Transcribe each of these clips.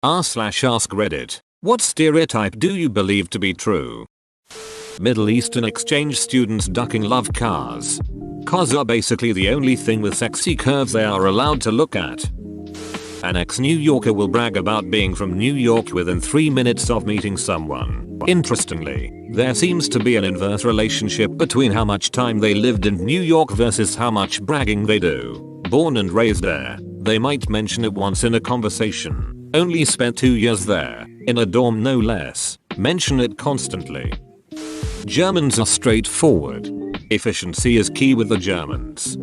r/AskReddit. What stereotype do you believe to be true? Middle Eastern exchange students ducking love cars. Cars are basically the only thing with sexy curves they are allowed to look at. An ex-New Yorker will brag about being from New York within 3 minutes of meeting someone. Interestingly, there seems to be an inverse relationship between how much time they lived in New York versus how much bragging they do. Born and raised there, they might mention it once in a conversation. Only spent 2 years there, in a dorm no less. Mention it constantly. Germans are straightforward. Efficiency is key with the Germans.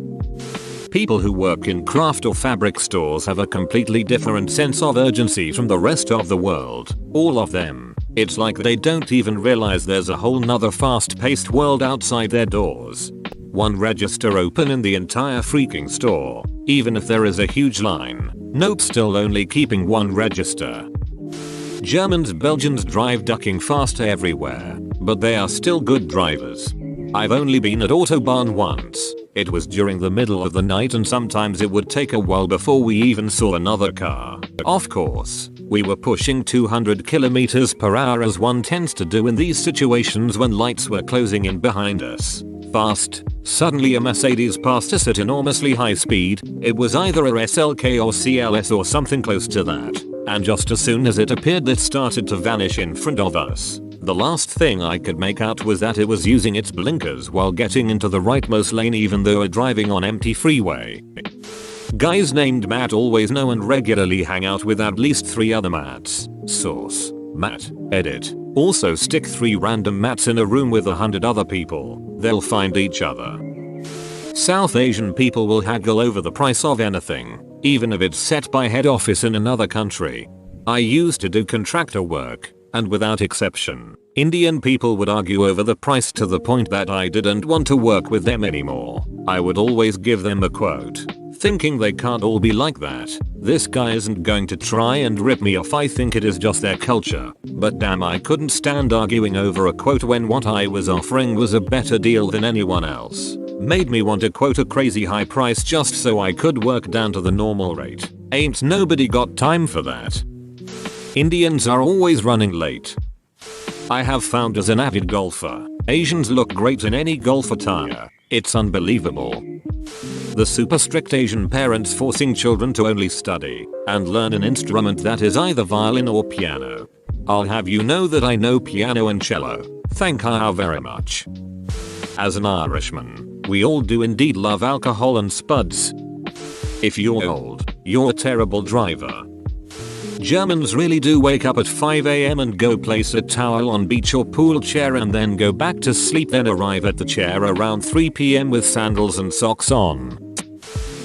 People who work in craft or fabric stores have a completely different sense of urgency from the rest of the world. All of them. It's like they don't even realize there's a whole nother fast-paced world outside their doors. One register open in the entire freaking store. Even if there is a huge line. Nope, still only keeping one register. Germans, Belgians drive ducking faster everywhere, but they are still good drivers. I've only been at Autobahn once. It was during the middle of the night and sometimes it would take a while before we even saw another car. Of course, we were pushing 200 km/h as one tends to do in these situations when lights were closing in behind us. Fast. Suddenly a Mercedes passed us at enormously high speed. It was either a SLK or CLS or something close to that. And just as soon as it appeared it started to vanish in front of us. The last thing I could make out was that it was using its blinkers while getting into the rightmost lane even though we're driving on empty freeway. Guys named Matt always know and regularly hang out with at least 3 other Matts. Source: Matt. Edit. Also stick 3 random Matts in a room with 100 other people. They'll find each other. South Asian people will haggle over the price of anything, even if it's set by head office in another country. I used to do contractor work, and without exception, Indian people would argue over the price to the point that I didn't want to work with them anymore. I would always give them a quote, thinking they can't all be like that. This guy isn't going to try and rip me off, I think it is just their culture. But damn, I couldn't stand arguing over a quote when what I was offering was a better deal than anyone else. Made me want to quote a crazy high price just so I could work down to the normal rate. Ain't nobody got time for that. Indians are always running late. I have found as an avid golfer, Asians look great in any golf attire. It's unbelievable. The super strict Asian parents forcing children to only study and learn an instrument that is either violin or piano. I'll have you know that I know piano and cello. Thank you very much. As an Irishman, we all do indeed love alcohol and spuds. If you're old, you're a terrible driver. Germans really do wake up at 5 AM and go place a towel on beach or pool chair and then go back to sleep, then arrive at the chair around 3 PM with sandals and socks on.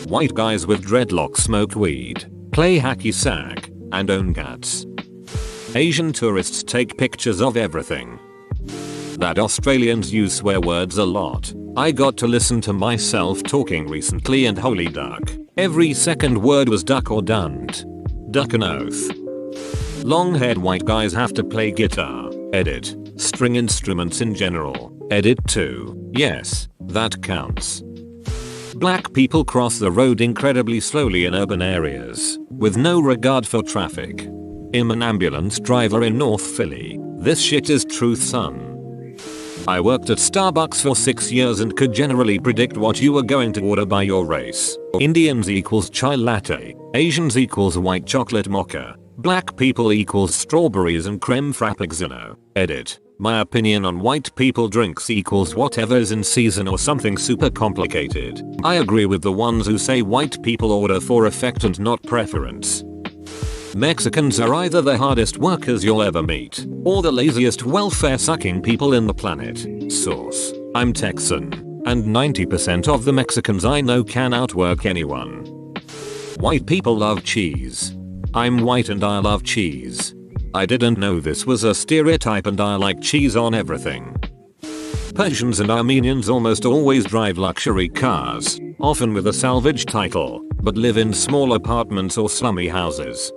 White guys with dreadlocks smoke weed, play hacky sack, and own cats. Asian tourists take pictures of everything. That Australians use swear words a lot. I got to listen to myself talking recently and holy duck, every second word was duck or dunt. Duck an oath. Long-haired white guys have to play guitar. Edit. String instruments in general. Edit 2. Yes, that counts. Black people cross the road incredibly slowly in urban areas, with no regard for traffic. I'm an ambulance driver in North Philly. This shit is truth, son. I worked at Starbucks for 6 years and could generally predict what you were going to order by your race. Indians equals chai latte, Asians equals white chocolate mocha, black people equals strawberries and creme frappuccino. Edit. My opinion on white people drinks equals whatever's in season or something super complicated. I agree with the ones who say white people order for effect and not preference. Mexicans are either the hardest workers you'll ever meet, or the laziest welfare-sucking people in the planet. Source: I'm Texan, and 90% of the Mexicans I know can outwork anyone. White people love cheese. I'm white and I love cheese. I didn't know this was a stereotype and I like cheese on everything. Persians and Armenians almost always drive luxury cars, often with a salvage title, but live in small apartments or slummy houses.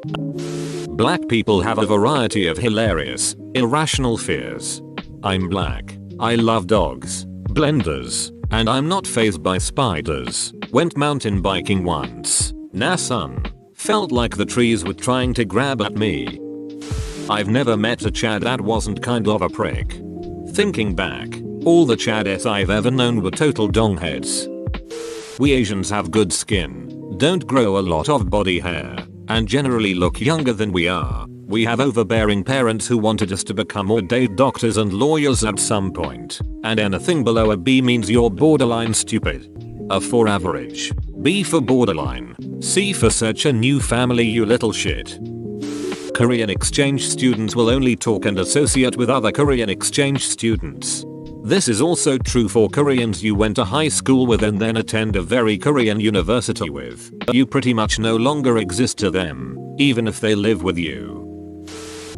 Black people have a variety of hilarious, irrational fears. I'm black. I love dogs, blenders, and I'm not fazed by spiders. Went mountain biking once. Nah son. Felt like the trees were trying to grab at me. I've never met a Chad that wasn't kind of a prick. Thinking back, all the Chadettes I've ever known were total dongheads. We Asians have good skin, don't grow a lot of body hair, and generally look younger than we are. We have overbearing parents who wanted us to become ordained doctors and lawyers at some point, and anything below a B means you're borderline stupid. A for average, B for borderline, C for search a new family you little shit. Korean exchange students will only talk and associate with other Korean exchange students. This is also true for Koreans you went to high school with and then attend a very Korean university with. You pretty much no longer exist to them, even if they live with you.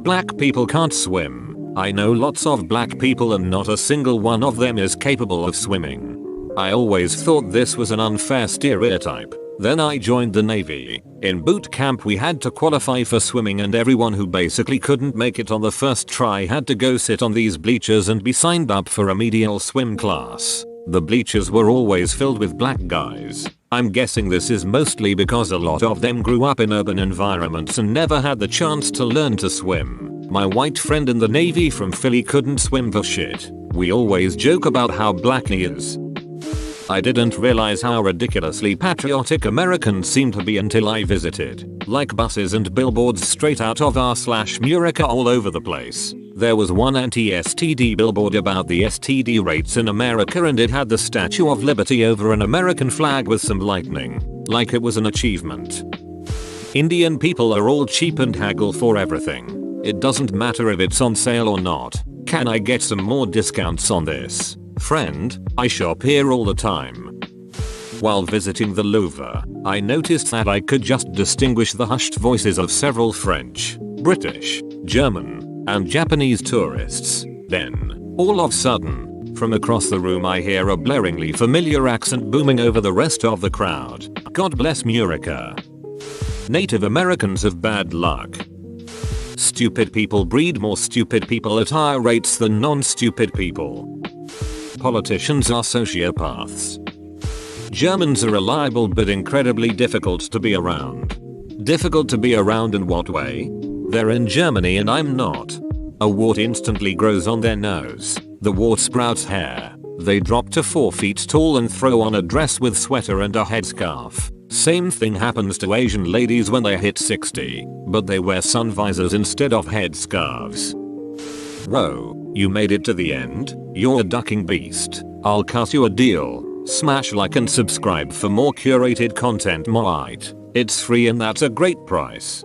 Black people can't swim. I know lots of black people and not a single one of them is capable of swimming. I always thought this was an unfair stereotype. Then I joined the Navy. In boot camp we had to qualify for swimming and everyone who basically couldn't make it on the first try had to go sit on these bleachers and be signed up for remedial swim class. The bleachers were always filled with black guys. I'm guessing this is mostly because a lot of them grew up in urban environments and never had the chance to learn to swim. My white friend in the Navy from Philly couldn't swim for shit. We always joke about how black he is. I didn't realize how ridiculously patriotic Americans seem to be until I visited. Like buses and billboards straight out of r/Murica all over the place. There was one anti-STD billboard about the STD rates in America and it had the Statue of Liberty over an American flag with some lightning. Like it was an achievement. Indian people are all cheap and haggle for everything. It doesn't matter if it's on sale or not. Can I get some more discounts on this? Friend, I shop here all the time. While visiting the Louvre, I noticed that I could just distinguish the hushed voices of several French, British, German, and Japanese tourists. Then, all of a sudden, from across the room I hear a blaringly familiar accent booming over the rest of the crowd. God bless Murica. Native Americans have bad luck. Stupid people breed more stupid people at higher rates than non-stupid people. Politicians are sociopaths. Germans are reliable but incredibly difficult to be around. Difficult to be around in what way? They're in Germany and I'm not. A wart instantly grows on their nose. The wart sprouts hair. They drop to 4 feet tall and throw on a dress with sweater and a headscarf. Same thing happens to Asian ladies when they hit 60, but they wear sun visors instead of headscarves. Whoa, you made it to the end? You're a ducking beast. I'll cut you a deal. Smash like and subscribe for more curated content. It's free and that's a great price.